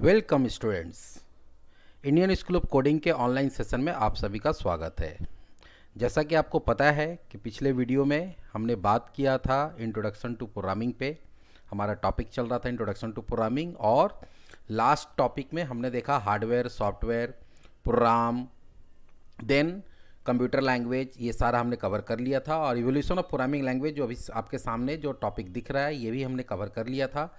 Welcome students, Indian school of coding के online session में आप सभी का स्वागत है। जैसा कि आपको पता है कि पिछले वीडियो में हमने बात किया था इंट्रोडक्शन टू प्रोग्रामिंग पे। हमारा टॉपिक चल रहा था इंट्रोडक्शन टू प्रोग्रामिंग, और लास्ट टॉपिक में हमने देखा hardware, software, program, then computer language, ये सारा हमने कवर कर लिया था। और इवोल्यूशन ऑफ प्रोग्रामिंग लैंग्वेज जो अभी आपके सामने जो टॉपिक दिख रहा है, ये भी हमने कवर कर लिया था।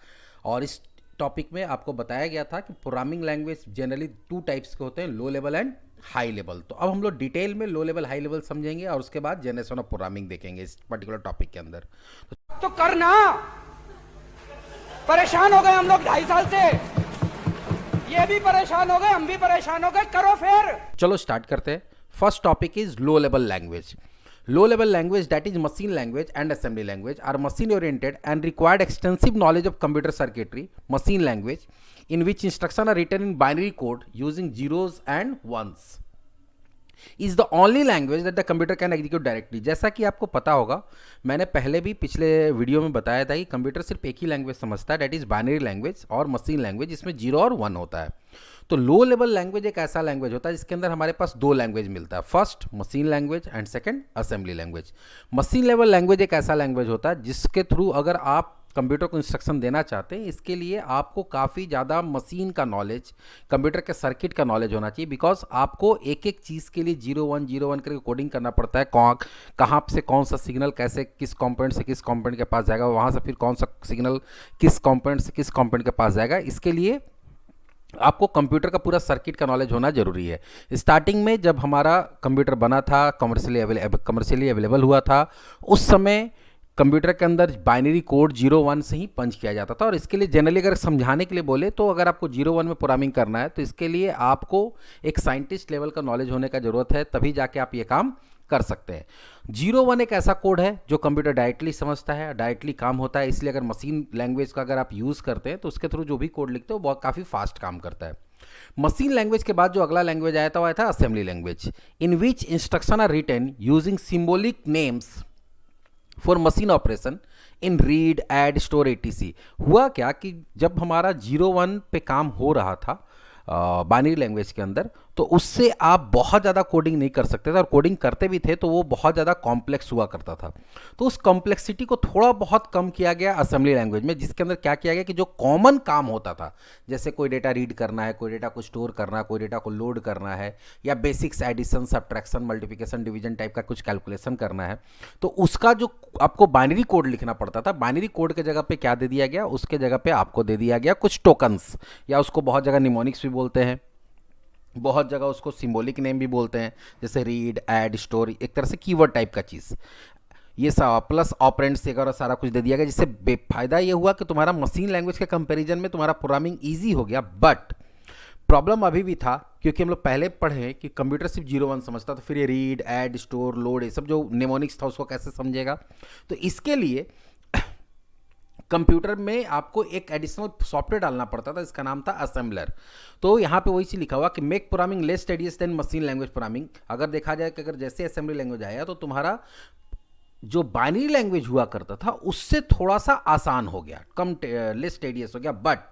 और इस टॉपिक में आपको बताया गया था कि प्रोग्रामिंग लैंग्वेज जनरली 2 टाइप्स के होते हैं, low level and high level. तो अब हम लोग डिटेल में लो लेवल हाई लेवल समझेंगे और उसके बाद जनरेशन ऑफ प्रोग्रामिंग देखेंगे इस पर्टिकुलर टॉपिक के अंदर। तो करना, परेशान हो गए हम लोग 2.5 साल से, ये भी परेशान हो गए, हम भी परेशान हो गए, करो फिर। चलो स्टार्ट करते हैं। First topic is low level language. Low level language, that is machine language and assembly language, are machine oriented and required extensive knowledge of computer circuitry. Machine language in which instructions are written in binary code using zeros and ones is the only language that the computer can execute directly. जैसा कि आपको पता होगा, मैंने पहले भी पिछले video में बताया था कि कंप्यूटर सिर्फ एक ही लैंग्वेज समझता है, डेट इज बाइनरी लैंग्वेज और मशीन लैंग्वेज, जिसमें 0 और 1 होता है। तो लो लेवल लैंग्वेज एक ऐसा लैंग्वेज होता है जिसके अंदर हमारे पास 2 लैंग्वेज मिलता है, first machine language and second assembly language. Machine level language एक ऐसा लैंग्वेज होता है जिसके थ्रू अगर आप कंप्यूटर को इंस्ट्रक्शन देना चाहते हैं, इसके लिए आपको काफ़ी ज़्यादा मशीन का नॉलेज, कंप्यूटर के सर्किट का नॉलेज होना चाहिए, बिकॉज आपको एक एक चीज़ के लिए 0101 करके कोडिंग करना पड़ता है। कहाँ से कौन सा सिग्नल कैसे किस कंपोनेंट से किस कंपोनेंट के पास जाएगा, वहाँ से फिर कौन सा सिग्नल किस कंपोनेंट से किस कंपोनेंट के पास जाएगा, इसके लिए आपको कंप्यूटर का पूरा सर्किट का नॉलेज होना जरूरी है। स्टार्टिंग में जब हमारा कंप्यूटर बना था, कमर्शियली अवेलेबल हुआ था, उस समय कंप्यूटर के अंदर बाइनरी कोड 0-1 से ही पंच किया जाता था। और इसके लिए जनरली अगर समझाने के लिए बोले तो अगर आपको 0-1 में प्रोग्रामिंग करना है तो इसके लिए आपको एक साइंटिस्ट लेवल का नॉलेज होने का ज़रूरत है, तभी जाके आप ये काम कर सकते हैं। 0-1 एक ऐसा कोड है जो कंप्यूटर डायरेक्टली समझता है, डायरेक्टली काम होता है, इसलिए अगर मशीन लैंग्वेज का अगर आप यूज़ करते हैं तो उसके थ्रू जो भी कोड लिखते हो वो काफ़ी फास्ट काम करता है। मशीन लैंग्वेज के बाद जो अगला लैंग्वेज आया था वो आया था assembly language, in which instruction are written using symbolic names for machine operation in read add store etc. हुआ क्या कि जब हमारा 0-1 पे काम हो रहा था बाइनरी लैंग्वेज के अंदर, तो उससे आप बहुत ज़्यादा कोडिंग नहीं कर सकते थे, और कोडिंग करते भी थे तो वो बहुत ज़्यादा कॉम्प्लेक्स हुआ करता था। तो उस कॉम्प्लेक्सिटी को थोड़ा बहुत कम किया गया असेंबली लैंग्वेज में, जिसके अंदर क्या किया गया कि जो कॉमन काम होता था, जैसे कोई डेटा रीड करना है, कोई डेटा को स्टोर करना है, कोई डेटा को लोड करना है, या basics addition, subtraction, multiplication, division type का कुछ कैलकुलेशन करना है, तो उसका जो आपको बाइनरी कोड लिखना पड़ता था, बाइनरी कोड के जगह पे क्या दे दिया गया, उसके जगह पे आपको दे दिया गया कुछ टोकन्स, या उसको बहुत जगह निमोनिक्स भी बोलते हैं, बहुत जगह उसको सिंबॉलिक नेम भी बोलते हैं, जैसे रीड ऐड स्टोर, एक तरह से कीवर्ड टाइप का चीज़। ये सब प्लस ऑपरेंड से अगर सारा कुछ दे दिया गया, जिससे बेफायदा ये हुआ कि तुम्हारा मशीन लैंग्वेज के कंपैरिजन में तुम्हारा प्रोग्रामिंग ईजी हो गया। बट प्रॉब्लम अभी भी था, क्योंकि हम लोग पहले पढ़े कि कंप्यूटर सिर्फ 0-1 समझता, तो फिर ये रीड ऐड स्टोर लोड ये सब जो निमोनिक्स था उसको कैसे समझेगा। तो इसके लिए कंप्यूटर में आपको एक एडिशनल सॉफ्टवेयर डालना पड़ता था, इसका नाम था असेंबलर। तो यहाँ पे वही चीज लिखा हुआ कि make programming less tedious than machine language programming. अगर देखा जाए कि अगर जैसे असेंबली लैंग्वेज आया तो तुम्हारा जो बाइनरी लैंग्वेज हुआ करता था उससे थोड़ा सा आसान हो गया, कम लेस टेडियस हो गया। But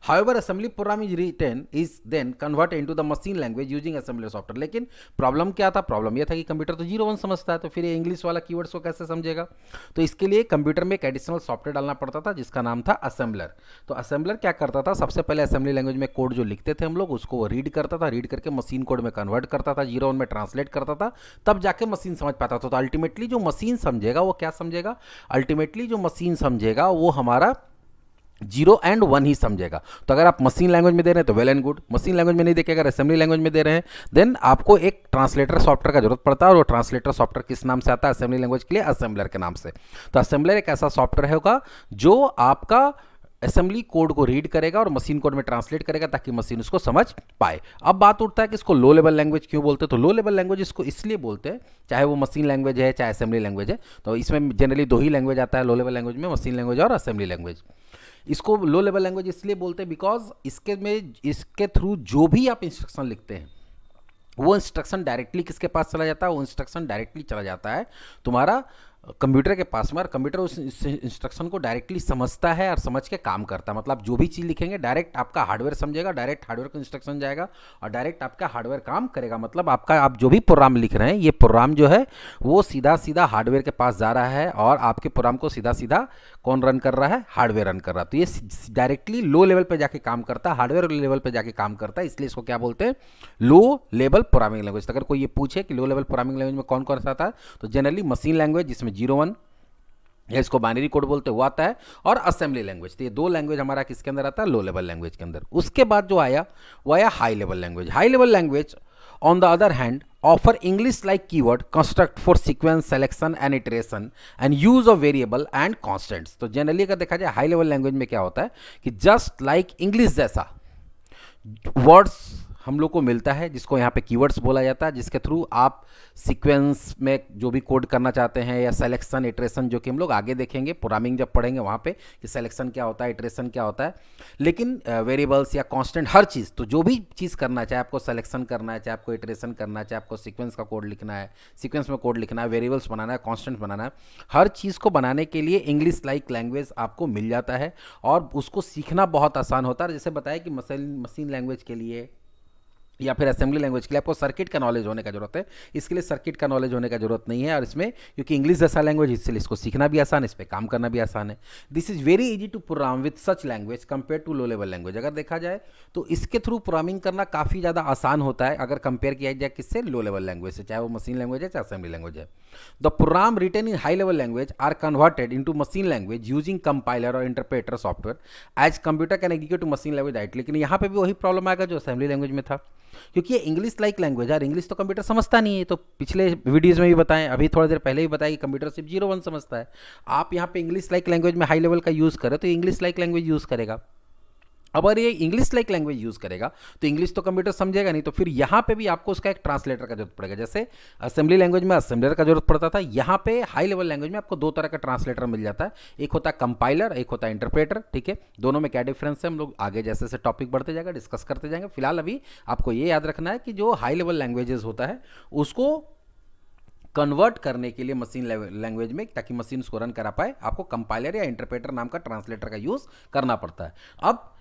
However, assembly program is written is then converted into the machine language using assembler software। लेकिन प्रॉब्लम क्या था? प्रॉब्लम यह था कि कंप्यूटर तो 0-1 समझता है, तो फिर ये इंग्लिश वाला कीवर्ड्स को कैसे समझेगा? तो इसके लिए कंप्यूटर में एक एडिशनल सॉफ्टवेयर डालना पड़ता था जिसका नाम था असेंबलर। तो असेंबलर क्या करता था, सबसे पहले असेंबली लैंग्वेज में कोड जो लिखते थे हम लोग उसको वो रीड करता था, रीड करके मशीन कोड में कन्वर्ट करता था, 0-1 में ट्रांसलेट करता था, तब जाके मशीन समझ पाता था। तो अल्टीमेटली जो मशीन समझेगा वो क्या समझेगा? अल्टीमेटली जो मशीन समझेगा वो हमारा 0 and 1 ही समझेगा। तो अगर आप मशीन लैंग्वेज में दे रहे हैं तो well and good, machine language में नहीं देखे, अगर असेंबली लैंग्वेज में दे रहे हैं देन आपको एक ट्रांसलेटर सॉफ्टवेयर का जरूरत पड़ता है, और वो ट्रांसलेटर सॉफ्टवेयर किस नाम से आता है? असेंबली लैंग्वेज के लिए असेंबलर के नाम से। तो असेंबलर एक ऐसा सॉफ्टवेयर होगा जो आपका असेंबली कोड को रीड करेगा और मशीन कोड में ट्रांसलेट करेगा ताकि मशीन उसको समझ पाए। अब बात उठता है कि इसको लो लेवल लैंग्वेज क्यों बोलते हैं? तो लो लेवल लैंग्वेज इसको इसलिए बोलते हैं, चाहे वो मशीन लैंग्वेज है चाहे असेंबली लैंग्वेज है, तो इसमें जनरली 2 ही लैंग्वेज आता है लो लेवल लैंग्वेज में, मशीन लैंग्वेज और असेंबली लैंग्वेज। इसको लो लेवल लैंग्वेज इसलिए बोलते हैं बिकॉज इसके थ्रू जो भी आप इंस्ट्रक्शन लिखते हैं वो इंस्ट्रक्शन डायरेक्टली किसके पास चला जाता है? वो इंस्ट्रक्शन डायरेक्टली चला जाता है तुम्हारा कंप्यूटर के पास में, और कंप्यूटर उस इंस्ट्रक्शन को डायरेक्टली समझता है और समझ के काम करता है। मतलब आप जो भी चीज़ लिखेंगे डायरेक्ट आपका हार्डवेयर समझेगा, डायरेक्ट हार्डवेयर को इंस्ट्रक्शन जाएगा और डायरेक्ट आपका हार्डवेयर काम करेगा। मतलब आपका आप जो भी प्रोग्राम लिख रहे हैं, ये प्रोग्राम जो है वो सीधा सीधा हार्डवेयर के पास जा रहा है और आपके प्रोग्राम को सीधा सीधा कौन रन कर रहा है? हार्डवेयर रन कर रहा है। तो ये डायरेक्टली लो लेवल पे जाके काम करता है, हार्डवेयर लेवल पे जाके काम करता है, इसलिए इसको क्या बोलते हैं? Low level programming language. अगर कोई ये पूछे कि लो लेवल प्रोग्रामिंग लैंग्वेज में कौन कौन सा आता है, तो जनरली मशीन लैंग्वेज जिसमें 0-1 या इसको बाइनरी कोड बोलते हैं वो आता है, और असेंबली लैंग्वेज। तो ये दो लैंग्वेज हमारा किसके अंदर आता है? लो लेवल लैंग्वेज के अंदर। उसके बाद जो आया वो आया high level language. High level language on the other hand offer English like keyword construct for sequence selection and iteration and use of variable and constants। तो जनरली अगर देखा जाए हाई लेवल लैंग्वेज में क्या होता है कि जस्ट लाइक इंग्लिश जैसा वर्ड्स हम लोग को मिलता है, जिसको यहाँ पे कीवर्ड्स बोला जाता है, जिसके थ्रू आप सीक्वेंस में जो भी कोड करना चाहते हैं या सिलेक्शन इटरेशन, जो कि हम लोग आगे देखेंगे प्रोग्रामिंग जब पढ़ेंगे वहाँ पे कि सिलेक्शन क्या होता है, इटरेशन क्या होता है, लेकिन वेरिएबल्स या कांस्टेंट हर चीज़, तो जो भी चीज़ करना है, चाहे आपको सिलेक्शन करना है, चाहे आपको इटरेशन करना है, चाहे आपको सीक्वेंस का कोड लिखना है, सीक्वेंस में कोड लिखना है, वेरिएबल्स बनाना है, कांस्टेंट बनाना है, हर चीज़ को बनाने के लिए इंग्लिश लाइक लैंग्वेज आपको मिल जाता है और उसको सीखना बहुत आसान होता है। जैसे बताया कि मशीन लैंग्वेज के लिए या फिर असेंबली लैंग्वेज के लिए आपको सर्किट का नॉलेज होने का जरूरत है, इसके लिए सर्किट का नॉलेज होने का जरूरत नहीं है। और इसमें क्योंकि इंग्लिश जैसा लैंग्वेज, इसलिए इसको सीखना भी आसान है, इस पर काम करना भी आसान है। This is very easy to program with such language compare to low level language. अगर देखा जाए तो इसके थ्रू प्रोग्रामिंग करना काफ़ी ज़्यादा आसान होता है अगर कंपेयर किया जाए किससे? लो लेवल लैंग्वेज से, चाहे वो मशीन लैंग्वेज है चाहे असेंबली लैंग्वेज है। The program written in high level language are converted into machine language using compiler और interpreter software as computer can execute machine language directly. लेकिन यहाँ पे भी वही प्रॉब्लम आएगा जो असेंबली लैंग्वेज में था, क्योंकि ये इंग्लिश लाइक लैंग्वेज है, इंग्लिश तो कंप्यूटर समझता नहीं है। तो पिछले वीडियोस में भी बताएं, अभी थोड़ी देर पहले भी बताया कि कंप्यूटर सिर्फ 0-1 समझता है। आप यहाँ पे इंग्लिश लाइक लैंग्वेज में हाई लेवल का यूज़ करें तो इंग्लिश लाइक लैंग्वेज यूज़ करेगा। अब अगर ये इंग्लिश लाइक लैंग्वेज यूज़ करेगा तो इंग्लिश तो कंप्यूटर समझेगा नहीं, तो फिर यहाँ पे भी आपको उसका एक ट्रांसलेटर का जरूरत पड़ेगा। जैसे असेंबली लैंग्वेज में असेंबलर का जरूरत पड़ता था, यहाँ पे हाई लेवल लैंग्वेज में आपको दो तरह का ट्रांसलेटर मिल जाता है, एक होता है कंपाइलर, एक होता है इंटरप्रेटर। ठीक है, दोनों में क्या डिफरेंस है हम लोग आगे जैसे जैसे टॉपिक बढ़ते जाएगा डिस्कस करते जाएंगे। फिलहाल अभी आपको ये याद रखना है कि जो हाई लेवल लैंग्वेजेस होता है उसको कन्वर्ट करने के लिए मशीन लैंग्वेज में, ताकि मशीन उसको रन करा पाए, आपको कंपाइलर या इंटरप्रेटर नाम का ट्रांसलेटर का यूज़ करना पड़ता है। अब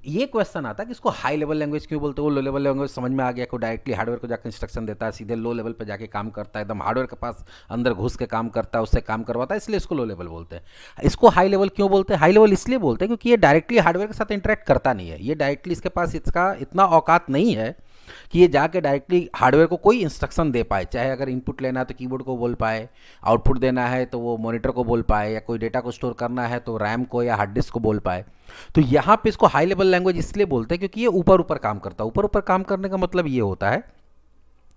ये क्वेश्चन आता है कि इसको हाई लेवल लैंग्वेज क्यों बोलते हो? लो लेवल लैंग्वेज समझ में आ गया, को डायरेक्टली हार्डवेयर को जाकर इंस्ट्रक्शन देता है, सीधे लो लेवल पे जाके काम करता है, एकदम हार्डवेयर के पास अंदर घुस के काम करता है, उससे काम करवाता है, इसलिए इसको लो लेवल बोलते हैं। इसको हाई लेवल क्यों बोलते हैं? हाई लेवल इसलिए बोलते हैं क्योंकि ये डायरेक्टली हार्डवेयर के साथ इंटरेक्ट करता नहीं है, ये डायरेक्टली इसके पास इसका इतना औकात नहीं है कि ये जाके डायरेक्टली हार्डवेयर को कोई इंस्ट्रक्शन दे पाए। चाहे अगर इनपुट लेना है तो कीबोर्ड को बोल पाए, आउटपुट देना है तो वो मॉनिटर को बोल पाए, या कोई डेटा को स्टोर करना है तो रैम को या हार्ड डिस्क को बोल पाए। तो यहाँ पे इसको हाई लेवल लैंग्वेज इसलिए बोलते हैं क्योंकि ये ऊपर ऊपर काम करता है। ऊपर ऊपर काम करने का मतलब ये होता है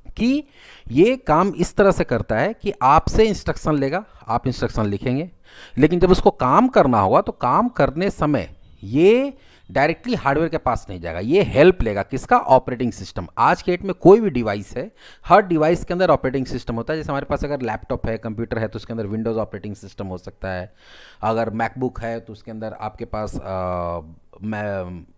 कि ये काम इस तरह से करता है कि आपसे इंस्ट्रक्शन लेगा, आप इंस्ट्रक्शन लिखेंगे, लेकिन जब उसको काम करना होगा तो काम करने समय ये डायरेक्टली हार्डवेयर के पास नहीं जाएगा, ये हेल्प लेगा किसका? Operating system. आज के डेट में कोई भी डिवाइस है, हर डिवाइस के अंदर ऑपरेटिंग सिस्टम होता है। जैसे हमारे पास अगर लैपटॉप है, कंप्यूटर है, तो उसके अंदर विंडोज़ ऑपरेटिंग सिस्टम हो सकता है। अगर मैकबुक है तो उसके अंदर आपके पास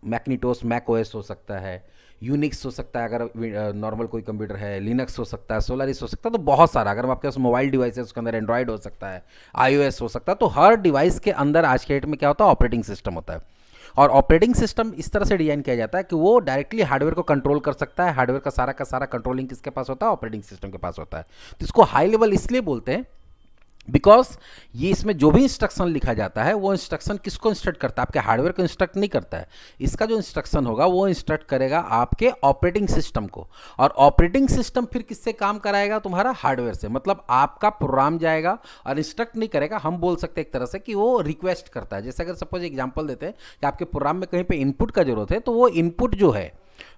मैकनिटोस मैक ओएस हो सकता है, यूनिक्स हो सकता है, अगर नॉर्मल कोई कंप्यूटर है, लिनक्स हो सकता है, सोलारिस हो सकता है, तो बहुत सारा। अगर आपके पास मोबाइल डिवाइस है उसके अंदर एंड्रॉयड हो सकता है, iOS हो सकता है। तो हर डिवाइस के अंदर आज के डेट में क्या होता है? ऑपरेटिंग सिस्टम होता है। और ऑपरेटिंग सिस्टम इस तरह से डिजाइन किया जाता है कि वो डायरेक्टली हार्डवेयर को कंट्रोल कर सकता है। हार्डवेयर का सारा कंट्रोलिंग किसके पास होता है? ऑपरेटिंग सिस्टम के पास होता है। तो इसको हाई लेवल इसलिए बोलते हैं बिकॉज ये इसमें जो भी इंस्ट्रक्शन लिखा जाता है वो इंस्ट्रक्शन किसको इंस्ट्रक्ट करता है? आपके हार्डवेयर को इंस्ट्रक्ट नहीं करता है। इसका जो इंस्ट्रक्शन होगा वो इंस्ट्रक्ट करेगा आपके ऑपरेटिंग सिस्टम को, और ऑपरेटिंग सिस्टम फिर किससे काम कराएगा? तुम्हारा हार्डवेयर से। मतलब आपका प्रोग्राम जाएगा और इंस्ट्रक्ट नहीं करेगा, हम बोल सकते हैं एक तरह से कि वो रिक्वेस्ट करता है। जैसे अगर सपोज एग्जाम्पल देते हैं कि आपके प्रोग्राम में कहीं पर इनपुट का जरूरत है, तो वो इनपुट जो है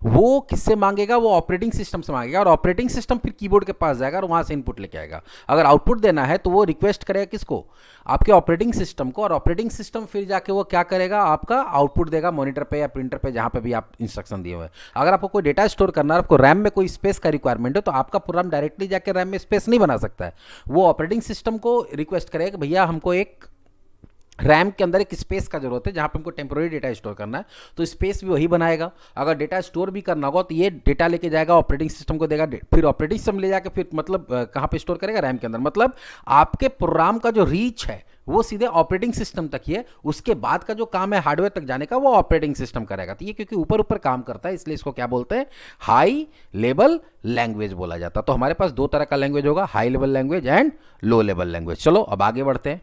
वो किससे मांगेगा? वो ऑपरेटिंग सिस्टम से मांगेगा, और ऑपरेटिंग सिस्टम फिर कीबोर्ड के पास जाएगा और वहां से इनपुट लेके आएगा। अगर आउटपुट देना है तो वो रिक्वेस्ट करेगा किसको? आपके ऑपरेटिंग सिस्टम को, और ऑपरेटिंग सिस्टम फिर जाके वो क्या करेगा? आपका आउटपुट देगा मॉनिटर पे या प्रिंटर पे, जहां पे भी आप इंस्ट्रक्शन दिए हुए हैं। अगर आपको कोई डेटा स्टोर करना है, आपको रैम में कोई स्पेस का रिक्वायरमेंट है, तो आपका प्रोग्राम डायरेक्टली जाके रैम में स्पेस नहीं बना सकता है। वो ऑपरेटिंग सिस्टम को रिक्वेस्ट करेगा कि भैया हमको एक रैम के अंदर एक स्पेस का जरूरत है जहाँ पे हमको टेम्पोररी डेटा स्टोर करना है, तो स्पेस भी वही बनाएगा। अगर डेटा स्टोर भी करना होगा तो ये डेटा लेके जाएगा, ऑपरेटिंग सिस्टम को देगा, फिर ऑपरेटिंग सिस्टम ले जाके फिर मतलब कहाँ पे स्टोर करेगा, रैम के अंदर। मतलब आपके प्रोग्राम का जो रीच है वो सीधे ऑपरेटिंग सिस्टम तक ही है, उसके बाद का जो काम है हार्डवेयर तक जाने का वो ऑपरेटिंग सिस्टम करेगा। तो ये क्योंकि ऊपर ऊपर काम करता है इसलिए इसको क्या बोलते हैं, हाई लेवल लैंग्वेज बोला जाता है। तो हमारे पास दो तरह का लैंग्वेज होगा, high level language and low level language. चलो अब आगे बढ़ते हैं।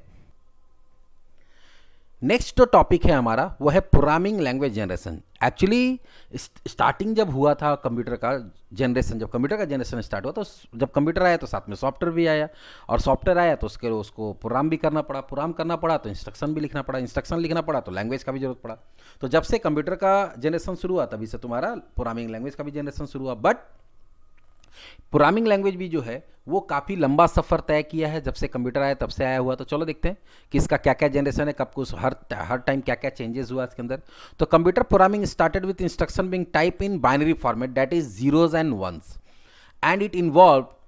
नेक्स्ट जो टॉपिक है हमारा वो है programming language generation. Actually starting जब हुआ था कंप्यूटर का जनरेशन, जब कंप्यूटर का जनरेशन स्टार्ट हुआ तो जब कंप्यूटर आया तो साथ में सॉफ्टवेयर भी आया, और सॉफ्टवेयर आया तो उसको प्रोग्राम भी करना पड़ा, प्रोग्राम करना पड़ा तो इंस्ट्रक्शन भी लिखना पड़ा, इंस्ट्रक्शन लिखना पड़ा तो लैंग्वेज का भी जरूरत पड़ा। तो जब से कंप्यूटर का जनरेशन शुरू हुआ तभी से तुम्हारा प्रोग्रामिंग लैंग्वेज का भी जनरेशन शुरू हुआ। बट प्रोग्रामिंग लैंग्वेज भी जो है वो काफ़ी लंबा सफ़र तय किया है, जब से कंप्यूटर आया तब से आया हुआ। तो चलो देखते हैं कि इसका क्या क्या जनरेशन है, कब कुछ हर टाइम क्या क्या चेंजेस हुआ इसके अंदर। तो computer programming started with instruction being type in binary format that is zeros and ones, and it evolved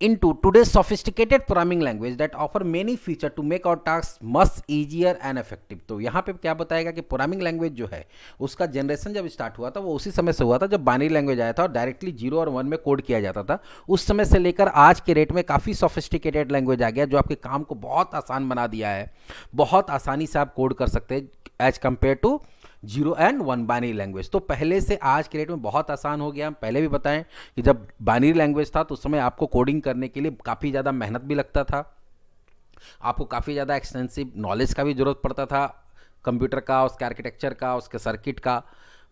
into today's sophisticated programming language that offer many features to make our tasks much easier and effective। तो यहाँ पे क्या बताएगा कि programming language जो है उसका generation जब स्टार्ट हुआ था वो उसी समय से हुआ था जब बाइनरी लैंग्वेज आया था और डायरेक्टली 0 और 1 में कोड किया जाता था। उस समय से लेकर आज के रेट में काफ़ी सोफिस्टिकेटेड लैंग्वेज आ गया जो आपके काम को बहुत आसान बना दिया है, बहुत आसानी से आप कोड कर सकते हैं as compare to 0 and 1 binary language. तो पहले से आज के डेट में बहुत आसान हो गया। हम पहले भी बताएं कि जब बाइनरी लैंग्वेज था तो उस समय आपको कोडिंग करने के लिए काफ़ी ज़्यादा मेहनत भी लगता था, आपको काफ़ी ज़्यादा एक्सटेंसिव नॉलेज का भी ज़रूरत पड़ता था, कंप्यूटर का, उसके आर्किटेक्चर का, उसके सर्किट का।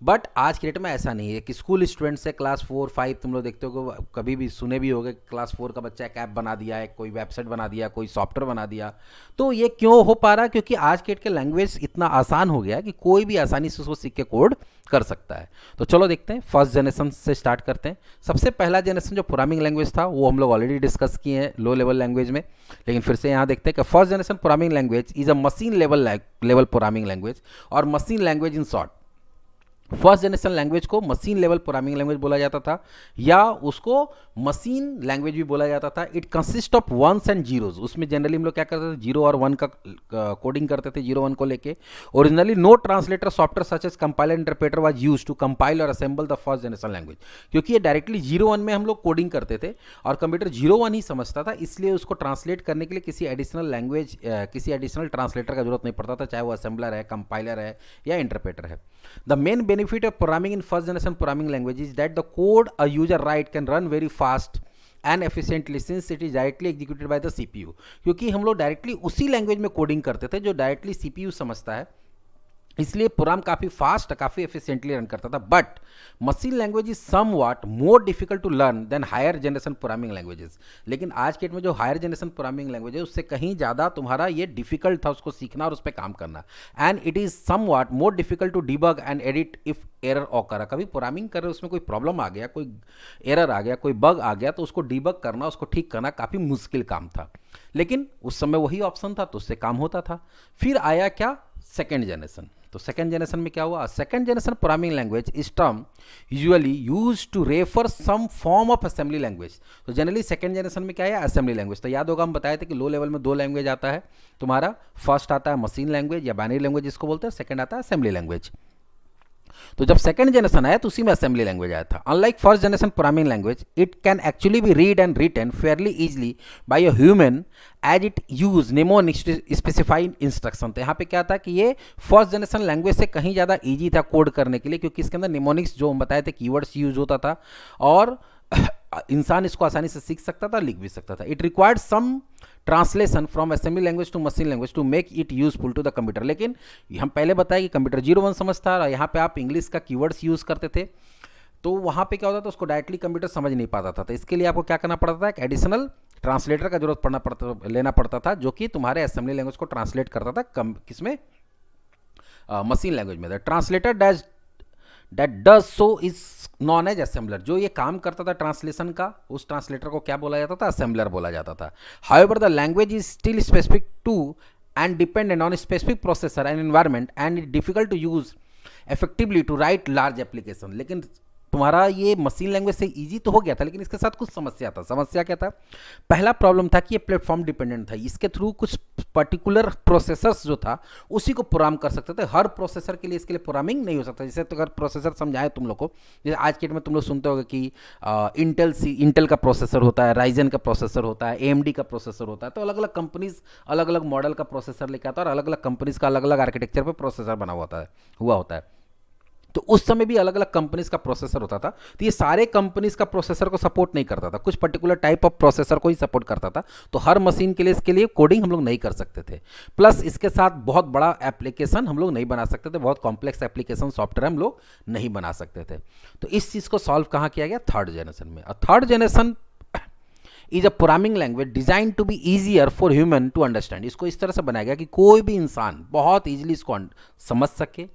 बट आज के डेट में ऐसा नहीं है कि स्कूल स्टूडेंट से क्लास 4, 5 तुम लोग देखते हो, कभी भी सुने भी होगे क्लास 4 का बच्चा एक ऐप बना दिया है, कोई वेबसाइट बना दिया, कोई सॉफ्टवेयर बना दिया। तो ये क्यों हो पा रहा है? क्योंकि आज के डेट के लैंग्वेज इतना आसान हो गया है कि कोई भी आसानी से उसको सीख के कोड कर सकता है। तो चलो देखते हैं, फर्स्ट जनरेशन से स्टार्ट करते हैं। सबसे पहला जनरेशन जो प्रोग्रामिंग लैंग्वेज था वो हम लोग ऑलरेडी डिस्कस किए हैं लो लेवल लैंग्वेज में, लेकिन फिर से यहाँ देखते हैं कि first generation programming language is a machine level programming language और machine language in short. First generation language को मशीन लेवल प्रोग्रामिंग लैंग्वेज बोला जाता था या उसको मशीन लैंग्वेज भी बोला जाता था। It consist of ones and zeros. उसमें जनरली हम लोग क्या करते थे, 0 और 1 का कोडिंग करते थे, 0 1 को लेके। Originally no translator software such as compiler interpreter was used to compile और assemble the first generation language. क्योंकि ये डायरेक्टली 0 1 में हम लोग कोडिंग करते थे और कंप्यूटर 0 1 ही समझता था, इसलिए उसको ट्रांसलेट करने के लिए किसी एडिशनल लैंग्वेज, किसी एडिशनल ट्रांसलेटर का जरूरत नहीं पड़ता था, चाहे वो असेंबलर है, कंपाइलर है या इंटरप्रेटर है। The main benefit of programming in first generation programming language is that the code a user write can run very fast and efficiently since it is directly executed by the CPU। क्योंकि हम लोग directly उसी language में coding करते थे जो directly CPU समझता है, इसलिए प्रोग्राम काफ़ी फास्ट, काफ़ी एफिशिएंटली रन करता था। But machine language is somewhat more difficult to learn than higher generation programming languages. लेकिन आज के डेट में जो हायर जनरेशन प्रोग्रामिंग लैंग्वेज है उससे कहीं ज़्यादा तुम्हारा ये डिफिकल्ट था उसको सीखना और उस पर काम करना। And it is somewhat more difficult to debug and edit if error occur. कभी प्रोग्रामिंग कर रहे उसमें कोई प्रॉब्लम आ गया, कोई एरर आ गया, कोई बग आ गया तो उसको डिबग करना, उसको ठीक करना काफ़ी मुश्किल काम था। लेकिन उस समय वही ऑप्शन था तो उससे काम होता था। फिर आया क्या, सेकेंड जनरेशन। तो सेकेंड जनरेशन में क्या हुआ, second generation programming language is term usually use to refer some form of assembly language. तो जनरली सेकेंड जनरेशन में क्या है, असेंबली लैंग्वेज। तो याद होगा हम बताए थे कि लो लेवल में 2 लैंग्वेज आता है तुम्हारा, फर्स्ट आता है मशीन लैंग्वेज या बाइनरी लैंग्वेज जिसको बोलते हैं, सेकेंड आता है असेंबली लैंग्वेज। तो जब सेकंड जनरेशन आया तो उसी में असेंबली लैंग्वेज आया था। Unlike first generation programming language, it can actually be read and written fairly easily by a human as it use mnemonics to specify instruction. तो यहाँ पे क्या था कि ये फर्स्ट जनरेशन लैंग्वेज से कहीं ज़्यादा ईजी था कोड करने के लिए, क्योंकि इसके अंदर निमोनिक्स जो हम बताए थे कीवर्ड्स यूज होता था और इंसान इसको आसानी से सीख सकता था, लिख भी सकता था। It required some translation from assembly language to machine language to make it useful to the computer. लेकिन हम पहले बताया कि कंप्यूटर 0 1 समझता और यहाँ पे आप इंग्लिश का कीवर्ड्स यूज़ करते थे, तो वहाँ पे क्या होता था, उसको डायरेक्टली कंप्यूटर समझ नहीं पाता था। तो इसके लिए आपको क्या करना पड़ता था, एक एडिशनल ट्रांसलेटर का जरूरत लेना पड़ता था जो कि तुम्हारे असेंबली लैंग्वेज को ट्रांसलेट करता था किसमें, मशीन लैंग्वेज में। The translator that does so is known as assembler. जो ये काम करता था ट्रांसलेशन का, उस ट्रांसलेटर को क्या बोला जाता था, असेंबलर बोला जाता था। However the language is still specific to and dependent on specific processor and environment and it difficult to use effectively to write large application. लेकिन तुम्हारा ये मशीन लैंग्वेज से इजी तो हो गया था, लेकिन इसके साथ कुछ समस्या था। समस्या क्या था? पहला प्रॉब्लम था कि ये प्लेटफॉर्म डिपेंडेंट था। इसके थ्रू कुछ पर्टिकुलर प्रोसेसर्स जो था उसी को प्रोग्राम कर सकते थे। हर प्रोसेसर के लिए इसके लिए प्रोग्रामिंग नहीं हो सकता। जैसे तो अगर प्रोसेसर समझाए तुम लोग को, जैसे आज के डेट में तुम लोग सुनते होगे कि इंटेल का प्रोसेसर होता है, राइजन का प्रोसेसर होता है, एएमडी का प्रोसेसर होता है। तो अलग अलग कंपनीज अलग अलग मॉडल का प्रोसेसर लेकर आता है, और अलग अलग कंपनीज का अलग अलग आर्किटेक्चर पर प्रोसेसर बना हुआ होता है। तो उस समय भी अलग अलग कंपनीज का प्रोसेसर होता था। तो ये सारे कंपनीज का प्रोसेसर को सपोर्ट नहीं करता था, कुछ पर्टिकुलर टाइप ऑफ प्रोसेसर को ही सपोर्ट करता था। तो हर मशीन के लिए इसके लिए कोडिंग हम लोग नहीं कर सकते थे। प्लस इसके साथ बहुत बड़ा एप्लीकेशन हम लोग नहीं बना सकते थे, बहुत कॉम्प्लेक्स एप्लीकेशन सॉफ्टवेयर हम लोग नहीं बना सकते थे। तो इस चीज़ को सॉल्व कहाँ किया गया? थर्ड जनरेशन में। और third generation is a programming language design to be easier for human to understand. इसको इस तरह से बनाया गया कि कोई भी इंसान बहुत ईजिली इसको समझ सके,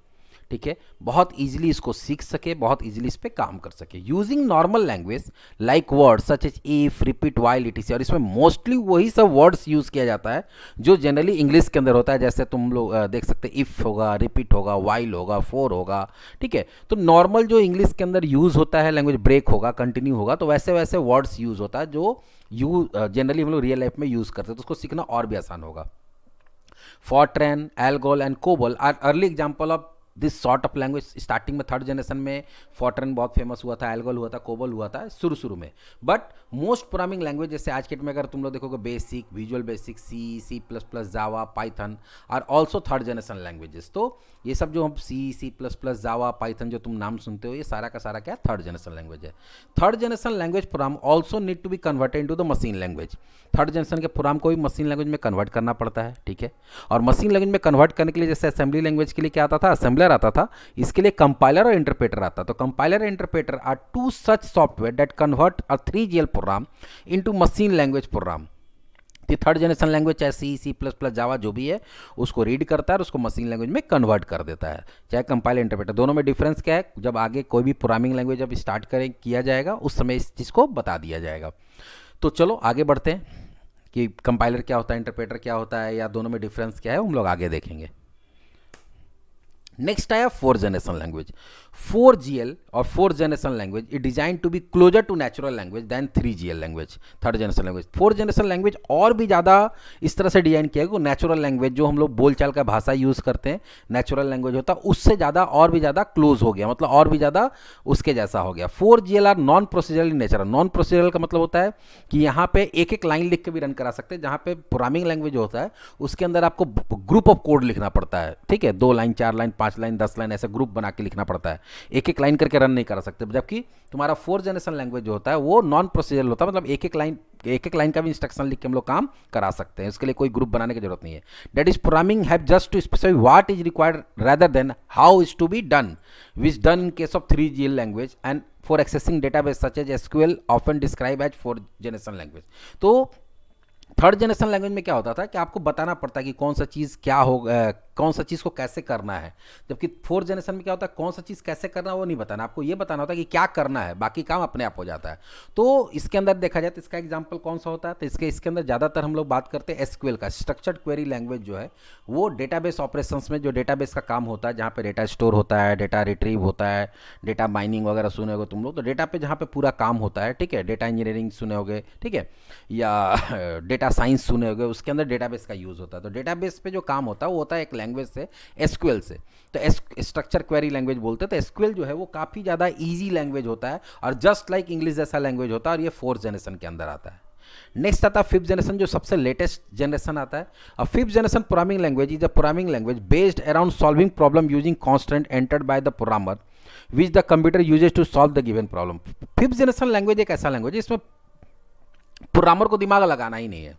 ठीक है, बहुत इजीली इसको सीख सके, बहुत इजीली इस पे काम कर सके, using normal language like words such as if, repeat, while, etc. और इसमें मोस्टली वही सब वर्ड्स यूज़ किया जाता है जो जनरली इंग्लिश के अंदर होता है। जैसे तुम लोग देख सकते हैं, इफ़ होगा, रिपीट होगा, वाइल होगा, फोर होगा, ठीक है। तो नॉर्मल जो इंग्लिश के अंदर यूज़ होता है, लैंग्वेज ब्रेक होगा, कंटिन्यू होगा, तो वैसे वैसे वर्ड्स यूज़ होता है जो जनरली हम लोग रियल लाइफ में यूज़ करते हैं। तो उसको सीखना और भी आसान होगा। Fortran, ALGOL and COBOL are early example of this sort of language. Starting में थर्ड जनरेशन में फॉर्ट्रन बहुत फेमस हुआ था, एल्गोल हुआ था, कोबोल हुआ था शुरू में। बट मोस्ट प्रोग्रामिंग लैंग्वेज जैसे आज के डेट में अगर तुम लोग देखोगे, basic, visual basic, C plus plus, Java, Python are also third generation languages. तो ये सब जो हम C plus plus, Java, Python जो तुम नाम सुनते हो, ये सारा का सारा क्या थर्ड जनरेशन लैंग्वेज है। Third generation language program also need to be converted into the machine language. Third generation के प्रोग्राम को भी मशीन लैंग्वेज में कन्वर्ट करना पड़ता है, ठीक है। और मशीन लैंग्वेज में कन्वर्ट करने के लिए जैसे असेंबली लैंग्वेज के लिए क्या आता था? असेंबलर आता था। इसके लिए कंपाइलर और इंटरप्रेटर आता। तो कंपाइलर और interpreter are two such software that convert a 3GL program into machine language program. तो थर्ड जनरेशन लैंग्वेज चाहे सी प्लस प्लस, जावा जो भी है, उसको रीड करता है और उसको मशीन लैंग्वेज में कन्वर्ट कर देता है, चाहे कंपाइलर इंटरप्रेटर। दोनों में डिफरेंस क्या है? जब आगे कोई भी प्रोग्रामिंग लैंग्वेज जब स्टार्ट किया जाएगा, उस समय इस चीज़ को बता दिया जाएगा। तो चलो आगे बढ़ते हैं कि कंपाइलर क्या होता है, इंटरप्रेटर क्या होता है, या दोनों में डिफरेंस क्या है, हम लोग आगे देखेंगे। नेक्स्ट आया फोर्थ जनरेशन लैंग्वेज। 4GL और fourth generation language is design to be closer to natural language than 3GL language, third generation language. Fourth generation language और भी ज़्यादा इस तरह से डिजाइन किया गया, नेचुरल लैंग्वेज जो हम लोग बोलचाल का भाषा यूज़ करते हैं, नेचुरल लैंग्वेज होता है, उससे ज़्यादा और भी ज़्यादा क्लोज हो गया, मतलब और भी ज़्यादा उसके जैसा हो गया। 4GL are non procedural in nature. Non procedural का मतलब होता है कि यहाँ पे एक एक लाइन लिख के भी रन करा सकते हैं, जहाँ पे प्रोग्रामिंग लैंग्वेज होता है उसके अंदर आपको ग्रुप ऑफ कोड लिखना पड़ता है, ठीक है, 2 लाइन, 4 लाइन, 5 लाइन, 10 लाइन, ऐसे ग्रुप बना के लिखना पड़ता है, एक एक लाइन करके रन नहीं करा सकते। जबकि तुम्हारा फोर्थ जनरेशन लैंग्वेज जो होता है वो नॉन प्रोसीजरल होता है, मतलब एक एक लाइन का भी इंस्ट्रक्शन लिख के हम लोग काम करा सकते हैं, उसके लिए कोई ग्रुप बनाने की जरूरत नहीं है। That is programming have just to specify what is required rather than how is to be done, which done in case of 3GL language and for accessing database such as SQL often describe as fourth generation language. तो third generation language में क्या होता था कि आपको बताना पड़ता है कि कौन सा चीज़ क्या होगा, कौन सा चीज़ को कैसे करना है। जबकि फोर्थ जनरेशन में क्या होता है, कौन सा चीज़ कैसे करना है वो नहीं बताना, आपको ये बताना होता है कि क्या करना है, बाकी काम अपने आप हो जाता है। तो इसके अंदर देखा जाए तो इसका एग्जाम्पल कौन सा होता है, तो इसके अंदर ज़्यादातर हम लोग बात करते हैं SQL का, स्ट्रक्चर्ड क्वेरी लैंग्वेज जो है वो डेटाबेस ऑपरेशंस में जो डेटाबेस का काम होता है, जहाँ पे डेटा स्टोर होता है, डेटा रिट्रीव होता है, डेटा माइनिंग वगैरह सुने होगे तुम लोग, तो डेटा पे जहाँ पे पूरा काम होता है, ठीक है, डेटा इंजीनियरिंग सुने होगे, ठीक है, या डेटा साइंस सुने होगे, उसके अंदर डेटाबेस का यूज़ होता है। तो डेटाबेस पे जो काम होता है वो होता है एक लैंग्वेज से, SQL से। तो स्ट्रक्चर क्वेरी लैंग्वेज बोलते हैं। तो SQL जो है वो काफ़ी ज़्यादा ईजी लैंग्वेज होता है और जस्ट लाइक इंग्लिश जैसा लैंग्वेज होता है, और ये फोर्थ जनरेशन के अंदर आता है। नेक्स्ट आता है फिफ्थ जनरेशन, जो सबसे लेटेस्ट जनरेशन आता है। और fifth generation programming language is a programming language based around solving problem using constant entered by the programmer which the computer uses to solve the given problem. Fifth generation language एक ऐसा language है इसमें programmer को दिमाग लगाना ही नहीं है,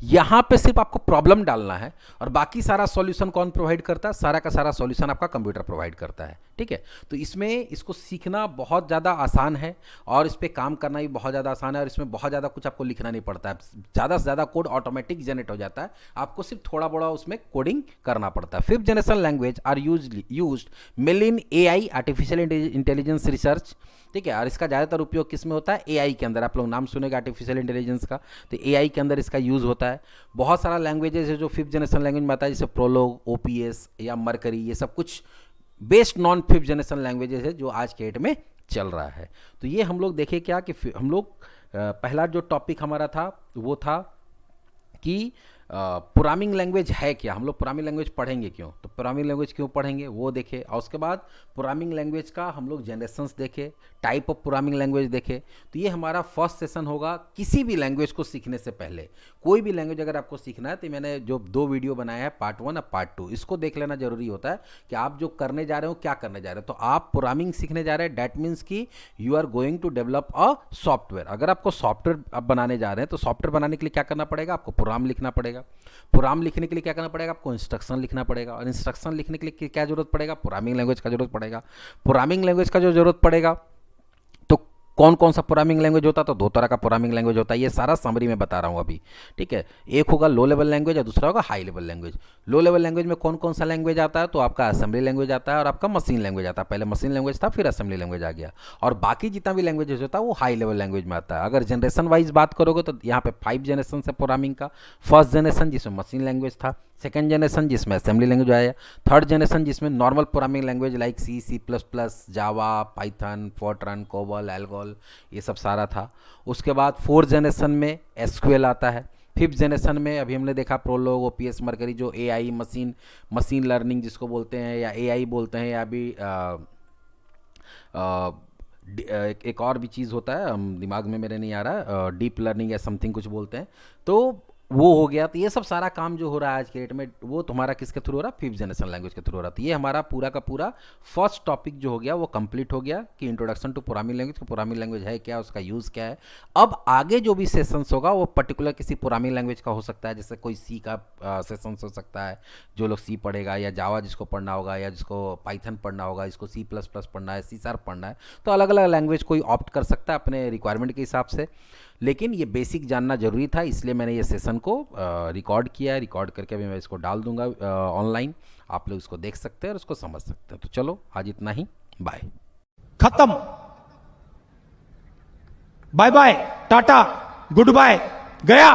यहाँ पे सिर्फ आपको प्रॉब्लम डालना है और बाकी सारा सॉल्यूशन कौन प्रोवाइड करता है, सारा का सारा सॉल्यूशन आपका कंप्यूटर प्रोवाइड करता है, ठीक है। तो इसमें इसको सीखना बहुत ज़्यादा आसान है और इस पर काम करना भी बहुत ज़्यादा आसान है, और इसमें बहुत ज़्यादा कुछ आपको लिखना नहीं पड़ता है, ज़्यादा से ज़्यादा कोड ऑटोमेटिक जनरेट हो जाता है, आपको सिर्फ थोड़ा बड़ा उसमें कोडिंग करना पड़ता है। Fifth generation language are used mainly in AI, artificial intelligence research, ठीक है। और इसका ज़्यादातर उपयोग किस में होता है, AI के अंदर। आप लोग नाम सुनेगा आर्टिफिशियल इंटेलिजेंस का, तो AI के अंदर इसका यूज़ होता है। बहुत सारा लैंग्वेजेस है जो फिफ्थ जनरेशन लैंग्वेज में आता है, जैसे प्रोलोग, OPS या मरकरी, ये सब कुछ best non fifth generation languages है जो आज के डेट में चल रहा है। तो ये हम लोग देखे क्या कि हम लोग पहला जो टॉपिक हमारा था वो था कि प्रोग्रामिंग लैंग्वेज है क्या, हम लोग प्रोग्रामिंग लैंग्वेज पढ़ेंगे क्यों, तो प्रोग्रामिंग लैंग्वेज क्यों पढ़ेंगे वो देखे, और उसके बाद प्रोग्रामिंग लैंग्वेज का हम लोग जनरेशंस देखे, टाइप ऑफ प्रोग्रामिंग लैंग्वेज देखे। तो ये हमारा फर्स्ट सेशन होगा किसी भी लैंग्वेज को सीखने से पहले। कोई भी लैंग्वेज अगर आपको सीखना है तो मैंने जो 2 वीडियो बनाया है पार्ट 1 और पार्ट 2, इसको देख लेना जरूरी होता है कि आप जो करने जा रहे हो क्या करने जा रहे हो। तो आप प्रोग्रामिंग सीखने जा रहे हैं, डैट मीन्स कि you are going to develop a software. अगर आपको सॉफ्टवेयर आप बनाने जा रहे हैं तो सॉफ्टवेयर बनाने के लिए क्या करना पड़ेगा, आपको प्रोग्राम लिखना पड़ेगा। प्रोग्राम लिखने के लिए क्या करना पड़ेगा, आपको इंस्ट्रक्शन लिखना पड़ेगा, और इंस्ट्रक्शन लिखने के लिए क्या जरूरत पड़ेगा, प्रोग्रामिंग लैंग्वेज का जरूरत पड़ेगा। प्रोग्रामिंग लैंग्वेज का जो जरूरत पड़ेगा तो कौन कौन सा प्रोग्रामिंग लैंग्वेज होता है, तो 2 तरह का प्रोग्रामिंग लैंग्वेज होता है। ये सारा समरी में बता रहा हूँ अभी, ठीक है। एक होगा लो लेवल लैंग्वेज और दूसरा होगा हाई लेवल लैंग्वेज। लो लेवल लैंग्वेज में कौन कौन सा लैंग्वेज आता है, तो आपका असेंबली लैंग्वेज आता है और आपका मशीन लैंग्वेज आता है। पहले मशीन लैंग्वेज था, फिर असेंबली लैंग्वेज आ गया, और बाकी जितना भी लैंग्वेज होता है वो हाई लेवल लैंग्वेज में आता है। अगर जनरेशन वाइज बात करोगे तो यहाँ पे 5 जनरेशन है प्रोग्रामिंग का। फर्स्ट जनरेशन जिसमें मशीन लैंग्वेज था, सेकेंड जनरेशन जिसमें असेंबली लैंग्वेज आया, थर्ड जनरेशन जिसमें नॉर्मल प्रोग्रामिंग लैंग्वेज लाइक सी, C++, जावा, पाइथन, फोर्ट्रन, कोबल, एल्गोल, ये सब सारा था। उसके बाद 4th जनरेशन में SQL आता है। 5th जनरेशन में अभी हमने देखा प्रोलोग, OPS, मरकरी, जो AI मशीन लर्निंग जिसको बोलते हैं या AI बोलते हैं, या अभी एक और भी चीज़ होता है, दिमाग में मेरे नहीं आ रहा, डीप लर्निंग या समथिंग कुछ बोलते हैं, तो वो हो गया। तो ये सब सारा काम जो हो रहा है आज के डेट में वो तुम्हारा किसके थ्रू हो रहा है, 5th जनरेशन लैंग्वेज के थ्रू हो रहा है। तो ये हमारा पूरा का पूरा फर्स्ट टॉपिक जो हो गया वो कंप्लीट हो गया कि introduction to programming language, programming language है क्या, उसका यूज़ क्या है। अब आगे जो भी सेशंस होगा वो पर्टिकुलर किसी प्रोग्रामिंग लैंग्वेज का हो सकता है, जैसे कोई सी का सेशंस हो सकता है, जो लोग सी पढ़ेगा, या जावा जिसको पढ़ना होगा, या जिसको पाइथन पढ़ना होगा, जिसको C++ पढ़ना है, C# पढ़ना है। तो अलग अलग लैंग्वेज कोई ऑप्ट कर सकता है अपने रिक्वायरमेंट के हिसाब से। लेकिन ये बेसिक जानना जरूरी था, इसलिए मैंने ये सेशन को रिकॉर्ड किया है। रिकॉर्ड करके अभी मैं इसको डाल दूंगा ऑनलाइन, आप लोग इसको देख सकते हैं और उसको समझ सकते हैं। तो चलो आज इतना ही, बाय। खत्म, बाय बाय, टाटा, गुड बाय, गया।